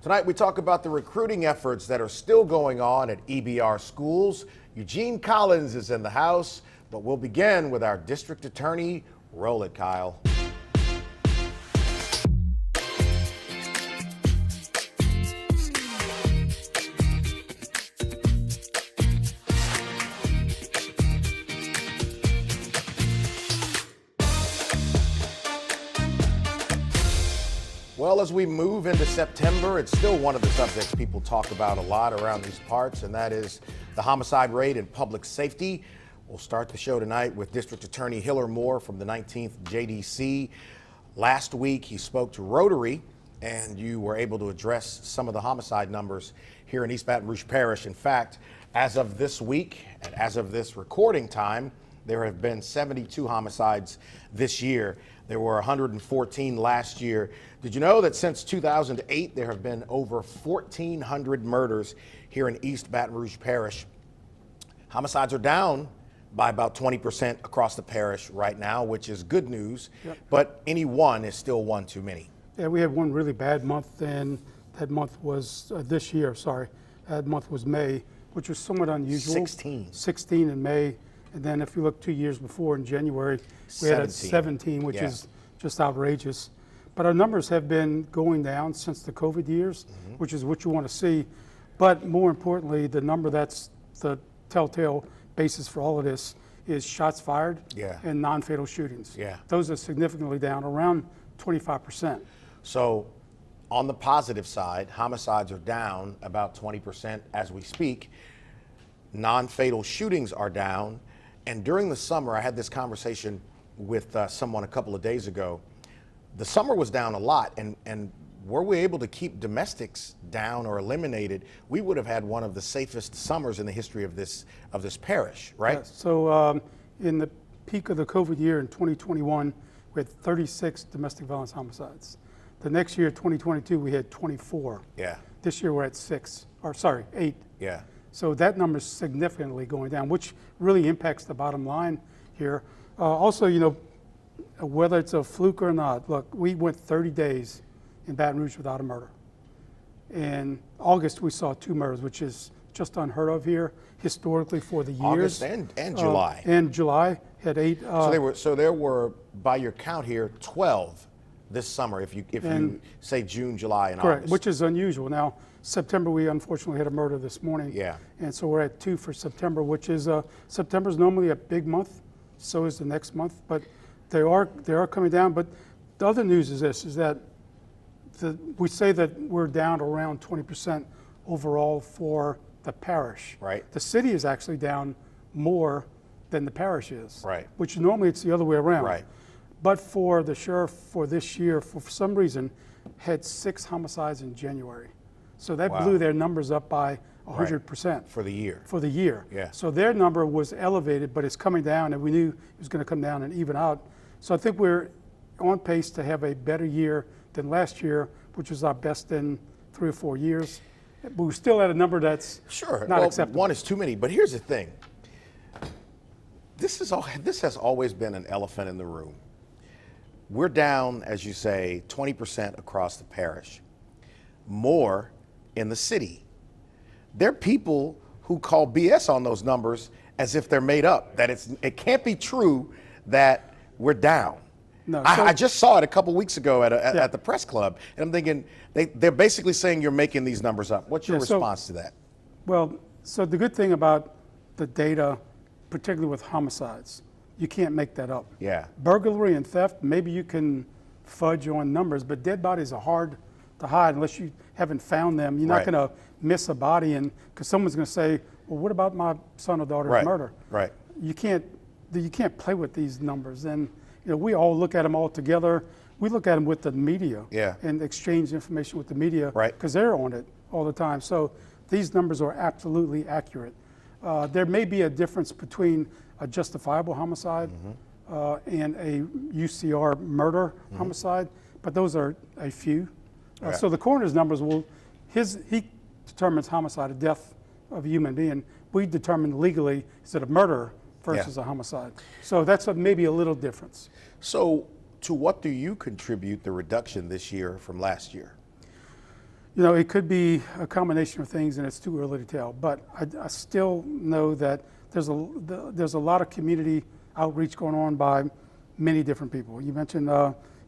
Tonight we talk about the recruiting efforts that are still going on at EBR schools. Eugene Collins is in the house, but we'll begin with our district attorney. Roll it, Kyle. Well, as we move into September, it's still one of the subjects people talk about a lot around these parts, and that is the homicide rate and public safety. We'll start the show tonight with District Attorney Hiller Moore from the 19th JDC. Last week, he spoke to Rotary, and you were able to address some of the homicide numbers here in East Baton Rouge Parish. In fact, as of this week, and as of this recording time, there have been 72 homicides this year. There were 114 last year. Did you know that since 2008, there have been over 1,400 murders here in East Baton Rouge Parish? Homicides are down by about 20% across the parish right now, which is good news, but any one is still one too many. Yeah, we had one really bad month, and that month was this year, sorry. That month was May, which was somewhat unusual. 16 in May. And then if you look 2 years before in January, we had 17, which is just outrageous. But our numbers have been going down since the COVID years, which is what you want to see. But more importantly, the number that's the telltale basis for all of this is shots fired and non-fatal shootings. Those are significantly down, around 25%. So on the positive side, homicides are down about 20% as we speak. Non-fatal shootings are down. And during the summer, I had this conversation with someone a couple of days ago. The summer was down a lot, and were we able to keep domestics down or eliminated, we would have had one of the safest summers in the history of this parish, right? Yeah, so in the peak of the COVID year in 2021, we had 36 domestic violence homicides. The next year, 2022, we had 24. Yeah. This year we're at 8. Yeah. So that number is significantly going down, which really impacts the bottom line here. Also, you know, whether it's a fluke or not, look, we went 30 days in Baton Rouge without a murder. In August, we saw 2 murders, which is just unheard of here historically for the years. August and July. And July had 8. So there were, by your count here, 12 this summer, if you say June, July, and correct, August. which is unusual. Now, September, we unfortunately had a murder this morning. Yeah. And so we're at 2 for September, which is, September's normally a big month, so is the next month, but they are coming down. But the other news is this, is that we say that we're down around 20% overall for the parish. Right. The city is actually down more than the parish is. Right. Which normally it's the other way around. Right. But for the sheriff for this year, for some reason, had 6 homicides in January. So that blew their numbers up by 100%. For the year. For the year. Yeah. So their number was elevated, but it's coming down, and we knew it was going to come down and even out. So I think we're on pace to have a better year than last year, which was our best in 3 or 4 years. But we're still at a number that's not acceptable. One is too many, but here's the thing. This has always been an elephant in the room. We're down, as you say, 20% across the parish. More in the city. There are people who call BS on those numbers as if they're made up, that it can't be true that we're down. No, I just saw it a couple weeks ago at the press club, and I'm thinking they're basically saying you're making these numbers up. What's your response to that? Well, so the good thing about the data, particularly with homicides, you can't make that up. Yeah. Burglary and theft, maybe you can fudge on numbers, but dead bodies are hard to hide unless you haven't found them. You're not going to miss a body, and because someone's going to say, well, what about my son or daughter's murder? Right. You can't play with these numbers, and you know, we all look at them all together. We look at them with the media and exchange information with the media because they're on it all the time. So these numbers are absolutely accurate. There may be a difference between a justifiable homicide and a UCR murder homicide, but those are a few. So the coroner's numbers he determines homicide, a death of a human being. We determine legally, is it a murder versus a homicide? So that's maybe a little difference. So to what do you contribute the reduction this year from last year? You know, it could be a combination of things, and it's too early to tell. But I still know that there's a lot of community outreach going on by many different people. You mentioned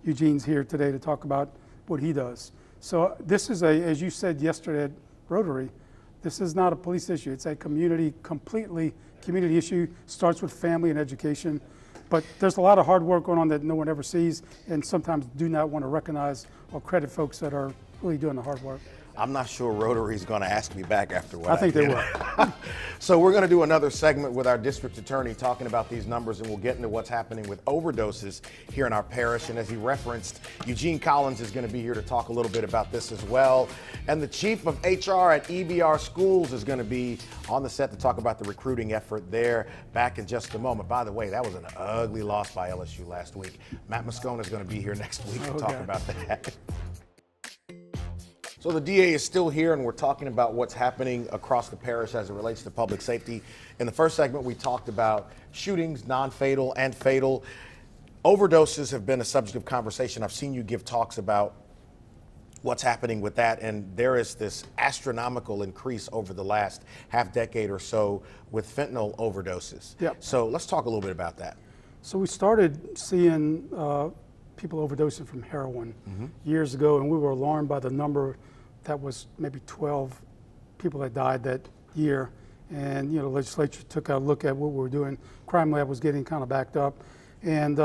Eugene's here today to talk about what he does. So this is as you said yesterday at Rotary, this is not a police issue. It's a completely community issue. Starts with family and education. But there's a lot of hard work going on that no one ever sees, and sometimes do not want to recognize or credit folks that are really doing the hard work. I'm not sure Rotary's going to ask me back after what I think they will. So we're going to do another segment with our district attorney talking about these numbers, and we'll get into what's happening with overdoses here in our parish. And as he referenced, Eugene Collins is going to be here to talk a little bit about this as well. And the chief of HR at EBR Schools is going to be on the set to talk about the recruiting effort there back in just a moment. By the way, that was an ugly loss by LSU last week. Matt Moscona is going to be here next week to talk about that. So the DA is still here, and we're talking about what's happening across the parish as it relates to public safety. In the first segment, we talked about shootings, non-fatal and fatal. Overdoses have been a subject of conversation. I've seen you give talks about what's happening with that, and there is this astronomical increase over the last half decade or so with fentanyl overdoses. Yep. So let's talk a little bit about that. So we started seeing people overdosing from heroin years ago, and we were alarmed by the number. That was maybe 12 people that died that year. And, you know, the legislature took a look at what we were doing. Crime Lab was getting kind of backed up. And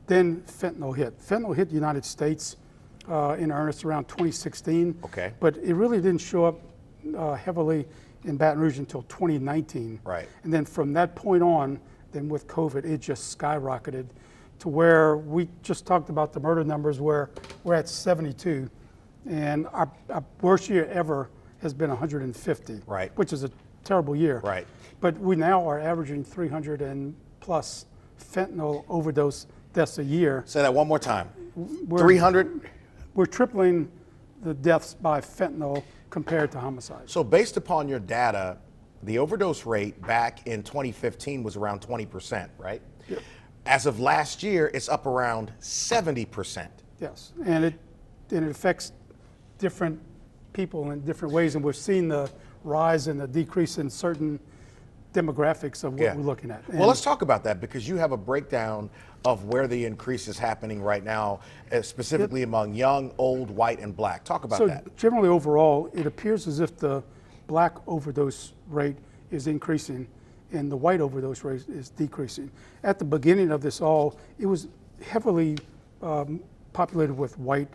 then fentanyl hit. Fentanyl hit the United States in earnest around 2016. Okay. But it really didn't show up heavily in Baton Rouge until 2019. Right. And then from that point on, then with COVID, it just skyrocketed to where we just talked about the murder numbers where we're at 72. And our worst year ever has been 150, right, which is a terrible year. Right. But we now are averaging 300 and plus fentanyl overdose deaths a year. Say that one more time. 300? We're tripling the deaths by fentanyl compared to homicides. So based upon your data, the overdose rate back in 2015 was around 20%, right? Yep. As of last year, it's up around 70%. Yes, and it affects different people in different ways, and we've seen the rise and the decrease in certain demographics of what we're looking at. Well, let's talk about that, because you have a breakdown of where the increase is happening right now, specifically among young, old, white, and black. Talk about that. So generally overall, it appears as if the black overdose rate is increasing and the white overdose rate is decreasing. At the beginning of this all, it was heavily populated with white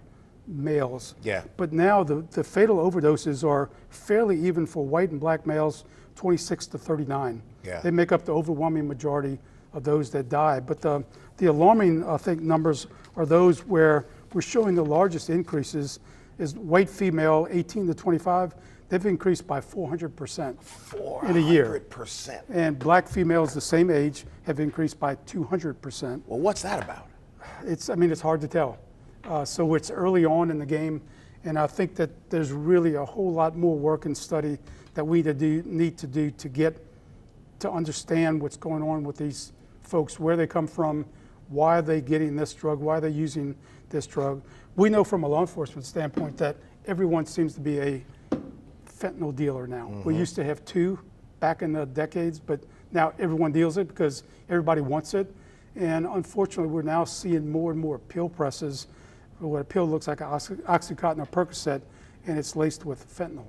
males. Yeah. But now the fatal overdoses are fairly even for white and black males, 26 to 39. Yeah. They make up the overwhelming majority of those that die. But the alarming, I think, numbers are those where we're showing the largest increases is white female, 18 to 25. They've increased by 400% in a year. 400%. And black females the same age have increased by 200%. Well, what's that about? It's hard to tell. So it's early on in the game, and I think that there's really a whole lot more work and study that we need to do to get to understand what's going on with these folks, where they come from, why are they getting this drug, why are they using this drug. We know from a law enforcement standpoint that everyone seems to be a fentanyl dealer now. We used to have 2 back in the decades, but now everyone deals it because everybody wants it. And unfortunately, we're now seeing more and more pill presses. What a pill looks like, an Oxycontin or Percocet, and it's laced with fentanyl.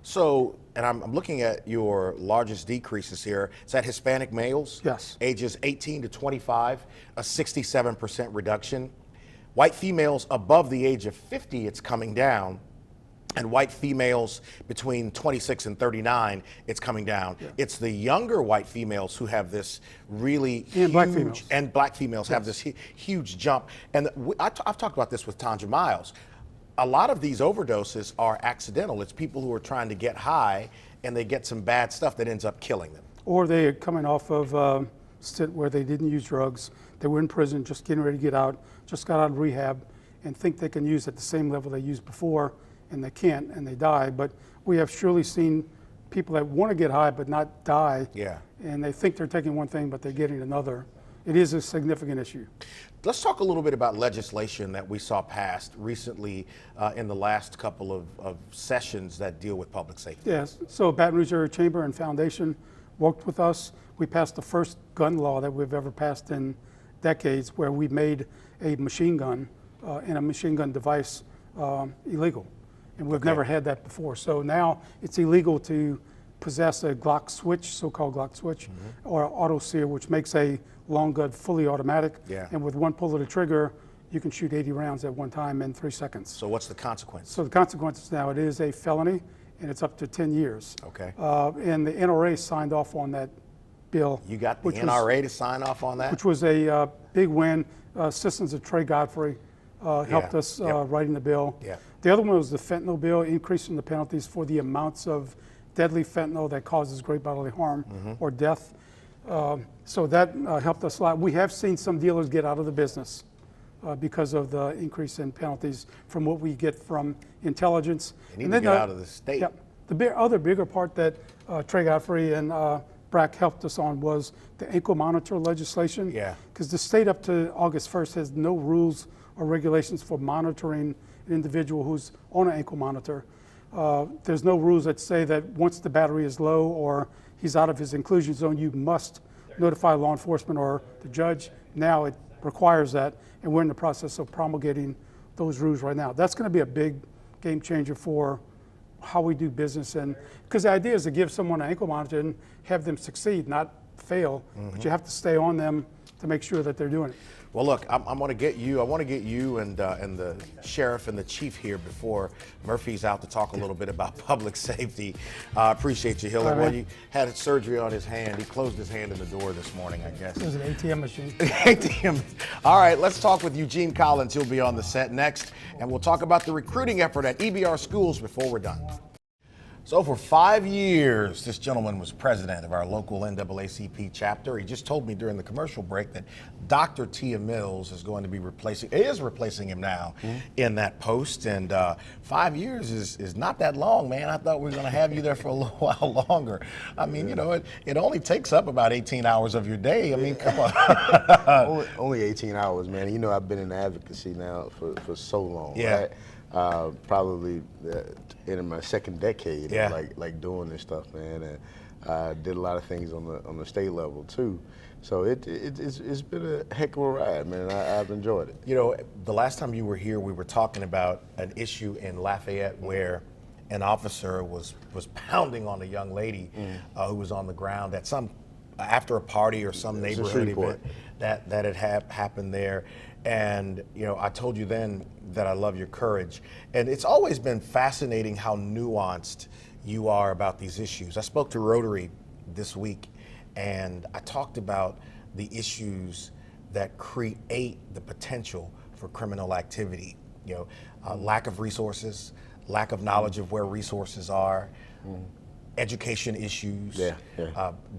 So, and I'm looking at your largest decreases here. Is that Hispanic males? Yes. Ages 18 to 25, a 67% reduction. White females above the age of 50, it's coming down. And white females between 26 and 39, it's coming down. Yeah. It's the younger white females who have this really huge, and black females have this huge jump. And I've talked about this with Tanja Miles. A lot of these overdoses are accidental. It's people who are trying to get high and they get some bad stuff that ends up killing them. Or they're coming off of stint where they didn't use drugs. They were in prison, just getting ready to get out, just got out of rehab, and think they can use at the same level they used before, and they can't, and they die. But we have surely seen people that want to get high but not die. Yeah. And they think they're taking one thing, but they're getting another. it is a significant issue. Let's talk a little bit about legislation that we saw passed recently in the last couple of sessions that deal with public safety. Yes, so Baton Rouge Area Chamber and Foundation worked with us. We passed the first gun law that we've ever passed in decades, where we made a machine gun and a machine gun device illegal. And we've never had that before. So now it's illegal to possess a Glock switch, so-called Glock switch, or auto sear, which makes a long gun fully automatic. And with one pull of the trigger, you can shoot 80 rounds at one time in 3 seconds. So what's the consequence? So the consequences now, it is a felony, and it's up to 10 years. Okay. And the NRA signed off on that bill. You got the NRA to sign off on that? Which was a big win. Citizens of Trey Godfrey helped us writing the bill. The other one was the fentanyl bill, increasing the penalties for the amounts of deadly fentanyl that causes great bodily harm or death. So that helped us a lot. We have seen some dealers get out of the business because of the increase in penalties from what we get from intelligence. They need to get out of the state. The other bigger part that Trey Godfrey and BRAC helped us on was the ankle monitor legislation. Because the state up to August 1st has no rules or regulations for monitoring an individual who's on an ankle monitor. There's no rules that say that once the battery is low or he's out of his inclusion zone, you must notify law enforcement or the judge. Now it requires that, and we're in the process of promulgating those rules right now. That's going to be a big game changer for how we do business, and because the idea is to give someone an ankle monitor and have them succeed, not fail, but you have to stay on them to make sure that they're doing it. Well, look, I want to get you and the sheriff and the chief here before Murphy's out to talk a little bit about public safety. I appreciate you, Hiller. Well, you had surgery on his hand. He closed his hand in the door this morning, I guess. It was an ATM machine. ATM. All right, let's talk with Eugene Collins. He'll be on the set next, and we'll talk about the recruiting effort at EBR schools before we're done. So for 5 years, this gentleman was president of our local NAACP chapter. He just told me during the commercial break that Dr. Tia Mills is going to be replacing him now in that post. And 5 years is not that long, man. I thought we were going to have you there for a little while longer. I mean, you know, it only takes up about 18 hours of your day. I mean, come on. only 18 hours, man. You know, I've been in advocacy now for so long, right? Probably in my second decade of like doing this stuff, man, and I did a lot of things on the state level too. So it's been a heck of a ride, man. I've enjoyed it. You know, the last time you were here, we were talking about an issue in Lafayette where an officer was pounding on a young lady who was on the ground at after a party or some neighborhood event that had happened there. And, you know, I told you then that I love your courage. And it's always been fascinating how nuanced you are about these issues. I spoke to Rotary this week, and I talked about the issues that create the potential for criminal activity. You know, lack of resources, lack of knowledge of where resources are, education issues,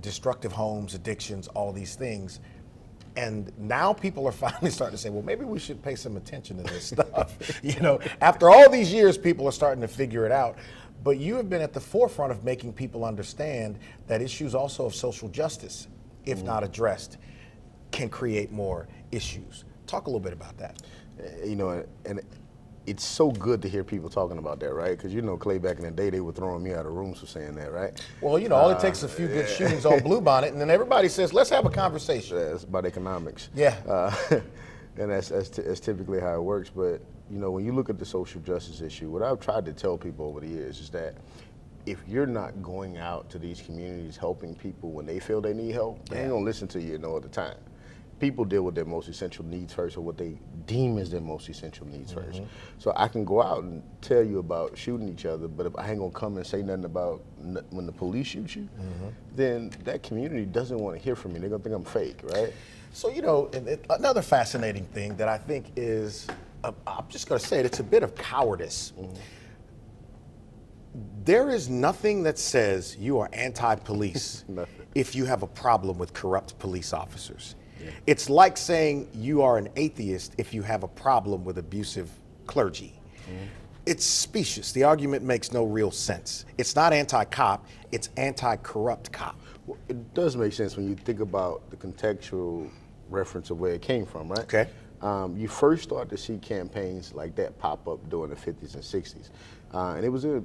destructive homes, addictions, all these things. And now people are finally starting to say, well, maybe we should pay some attention to this stuff. You know, after all these years, people are starting to figure it out. But you have been at the forefront of making people understand that issues also of social justice, if not addressed, can create more issues. Talk a little bit about that. You know, and it's so good to hear people talking about that, right? Because, you know, Clay, back in the day, they were throwing me out of rooms for saying that, right? Well, you know, all it takes is a few good shootings on Bluebonnet, and then everybody says, let's have a conversation. Yeah, it's about economics. Yeah. And that's typically how it works. But, you know, when you look at the social justice issue, what I've tried to tell people over the years is that if you're not going out to these communities helping people when they feel they need help, they ain't gonna listen to you no other time. People deal with their most essential needs first, or what they deem as their most essential needs first. So I can go out and tell you about shooting each other, but if I ain't gonna come and say nothing about when the police shoot you, then that community doesn't want to hear from me. They're gonna think I'm fake, right? So, you know, another fascinating thing that I think is, I'm just gonna say it, it's a bit of cowardice. There is nothing that says you are anti-police if you have a problem with corrupt police officers. It's like saying you are an atheist if you have a problem with abusive clergy. It's specious. The argument makes no real sense. It's not anti-cop, it's anti-corrupt cop. Well, it does make sense when you think about the contextual reference of where it came from, right? Okay. You first start to see campaigns like that pop up during the 50s and 60s. And it was a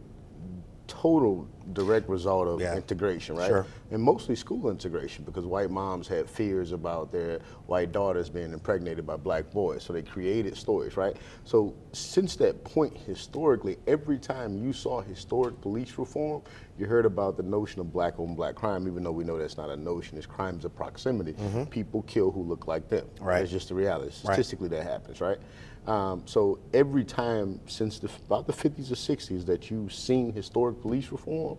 total direct result of integration, right? Sure. And mostly school integration, because white moms had fears about their white daughters being impregnated by black boys. So they created stories, right? So since that point, historically, every time you saw historic police reform, you heard about the notion of black on black crime, even though we know that's not a notion, it's crimes of proximity. People kill who look like them. Right. That's just the reality. Statistically, that happens, right? So every time since about the 50s or 60s that you've seen historic police reform,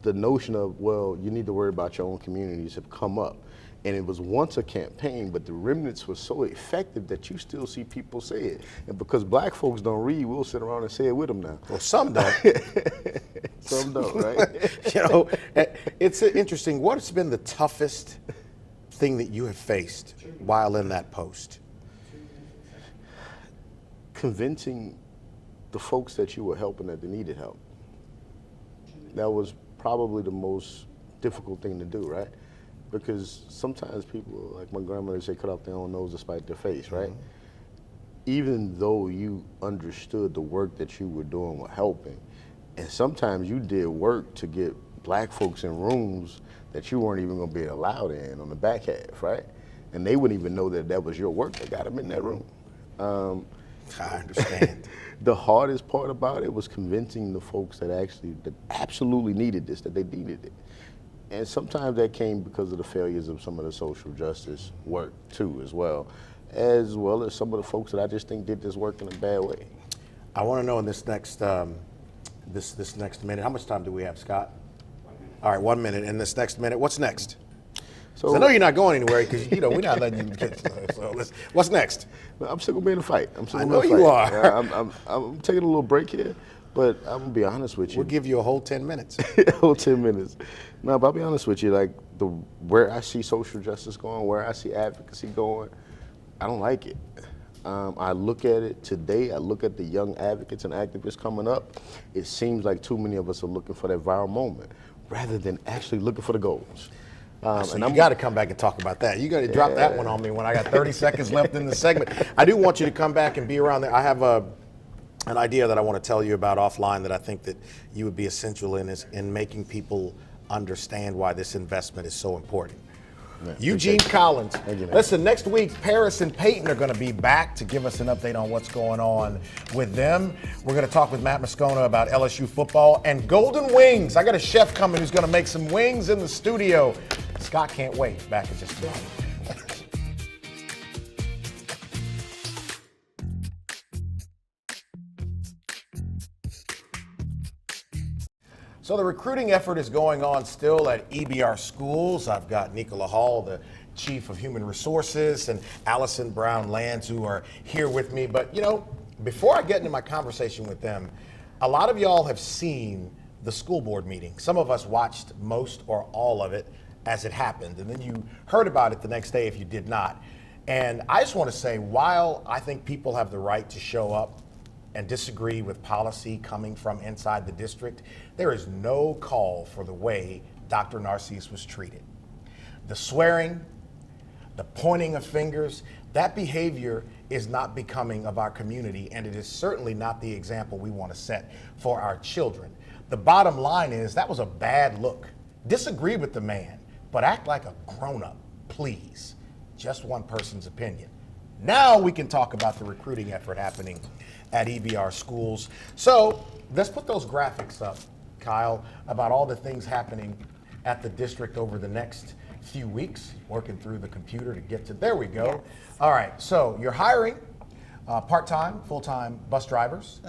the notion of, well, you need to worry about your own communities have come up. And it was once a campaign, but the remnants were so effective that you still see people say it. And because black folks don't read, we'll sit around and say it with them now. Well, some don't. Some don't, right? You know, it's interesting. What's been the toughest thing that you have faced while in that post? Convincing the folks that you were helping that they needed help. That was probably the most difficult thing to do, right? Because sometimes people, like my grandmother say, cut off their own nose to spite their face, right? Even though you understood the work that you were doing with helping, and sometimes you did work to get black folks in rooms that you weren't even gonna be allowed in on the back half, right? And they wouldn't even know that that was your work that got them in that room. I understand. The hardest part about it was convincing the folks that absolutely needed this, that they needed it. And sometimes that came because of the failures of some of the social justice work too, as well as some of the folks that I just think did this work in a bad way. I want to know in this next this next minute, how much time do we have, Scott? All right, 1 minute. In this next minute, what's next? So I know you're not going anywhere because we're not letting you get. So what's next? I'm still gonna be in the fight. I know you are. I'm taking a little break here, but I'm gonna be honest with you. We'll give you a whole 10 minutes. A whole 10 minutes. No, but I'll be honest with you. Like where I see social justice going, where I see advocacy going, I don't like it. I look at it today. I look at the young advocates and activists coming up. It seems like too many of us are looking for that viral moment rather than actually looking for the goals. So and you got to come back and talk about that. You got to drop that one on me when I got 30 seconds left in the segment. I do want you to come back and be around there. I have an idea that I want to tell you about offline that I think that you would be essential in making people understand why this investment is so important. Yeah, Eugene Collins. Listen, next week, Paris and Peyton are going to be back to give us an update on what's going on with them. We're going to talk with Matt Moscona about LSU football and Golden Wings. I got a chef coming who's going to make some wings in the studio. Scott can't wait. Back in just a moment. So the recruiting effort is going on still at EBR schools. I've got Nicola Hall, the Chief of Human Resources, and Allison Brown-Lands, who are here with me. But, you know, before I get into my conversation with them, a lot of y'all have seen the school board meeting. Some of us watched most or all of it as it happened, and then you heard about it the next day if you did not. And I just want to say, while I think people have the right to show up and disagree with policy coming from inside the district, there is no call for the way Dr. Narcisse was treated. The swearing, the pointing of fingers, that behavior is not becoming of our community, and it is certainly not the example we want to set for our children. The bottom line is that was a bad look. Disagree with the man, but act like a grown-up, please. Just one person's opinion. Now we can talk about the recruiting effort happening at EBR schools. So let's put those graphics up, Kyle, about all the things happening at the district over the next few weeks. Working through the computer to get to, there we go. Yes. All right, so you're hiring part-time, full-time bus drivers.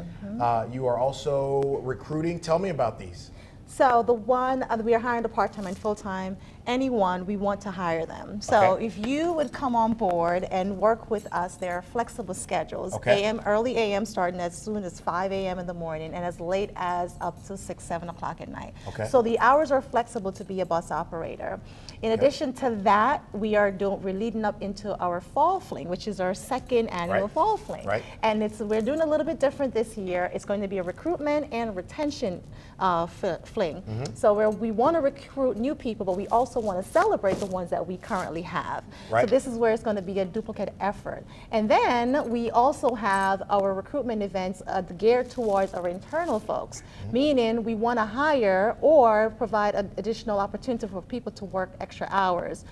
You are also recruiting. Tell me about these. So the one, we are hiring the part-time and full-time, anyone, we want to hire them. So if you would come on board and work with us, there are flexible schedules. Early AM starting as soon as 5 a.m. in the morning and as late as up to 6, 7 o'clock at night. So the hours are flexible to be a bus operator. In addition to that, we're leading up into our fall fling, which is our second annual fall fling. And we're doing a little bit different this year. It's going to be a recruitment and retention fling. So we want to recruit new people, but we also also want to celebrate the ones that we currently have. Right. So this is where it's going to be a duplicate effort. And then we also have our recruitment events geared towards our internal folks, meaning we want to hire or provide an additional opportunity for people to work extra hours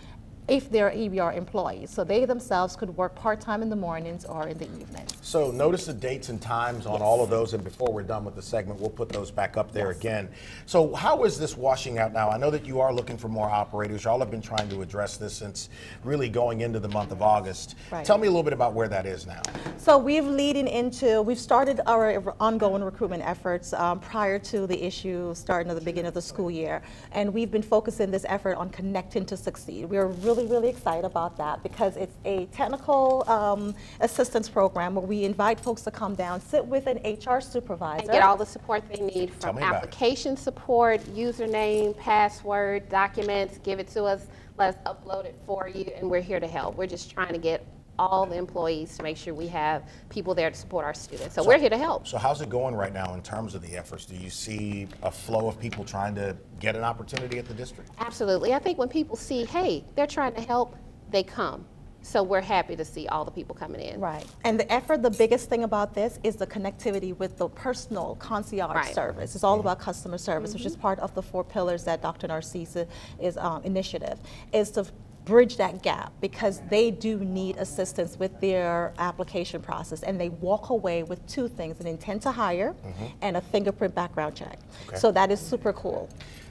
if they're EBR employees. So they themselves could work part-time in the mornings or in the evenings. So notice the dates and times on all of those, and before we're done with the segment, we'll put those back up there again. So how is this washing out now? I know that you are looking for more operators. Y'all have been trying to address this since really going into the month of August. Right. Tell me a little bit about where that is now. So we've started our ongoing recruitment efforts prior to the issue starting at the beginning of the school year. And we've been focusing this effort on Connecting to Succeed. We're really excited about that because it's a technical assistance program where we invite folks to come down, sit with an HR supervisor. And get all the support they need from application support, username, password, documents, give it to us, let us upload it for you, and we're here to help. We're just trying to get all the employees to make sure we have people there to support our students. So we're here to help. So how's it going right now in terms of the efforts? Do you see a flow of people trying to get an opportunity at the district? Absolutely. I think when people see, hey, they're trying to help, they come. So we're happy to see all the people coming in. Right. And the effort, the biggest thing about this is the connectivity with the personal concierge service. It's all about customer service, which is part of the 4 pillars that Dr. Narcisa is initiative, is to bridge that gap because they do need assistance with their application process, and they walk away with 2 things, an intent to hire and a fingerprint background check. Okay. So that is super cool.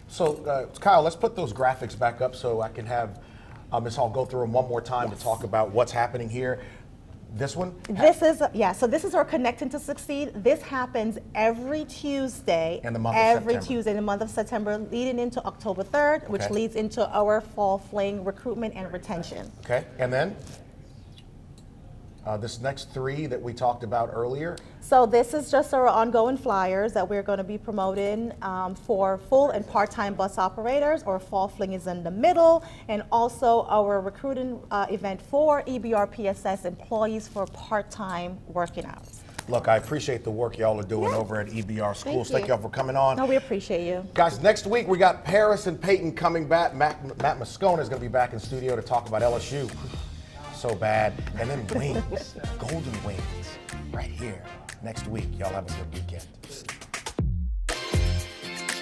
So Kyle, let's put those graphics back up so I can have Ms. Hall go through them one more time to talk about what's happening here. This one? This is, so this is our Connecting to Succeed. This happens every Tuesday. In the month of September. Every Tuesday in the month of September, leading into October 3rd, which leads into our fall fling recruitment and retention. Okay, and then this next 3 that we talked about earlier. So this is just our ongoing flyers that we're going to be promoting for full and part-time bus operators. Our fall fling is in the middle, and also our recruiting event for EBR PSS employees for part-time working hours. Look, I appreciate the work y'all are doing over at EBR Schools. Thank y'all for coming on. No, we appreciate you. Guys, next week we got Paris and Peyton coming back. Matt Moscona is going to be back in studio to talk about LSU. So bad. And then wings, golden wings, right here next week. Y'all have a good weekend.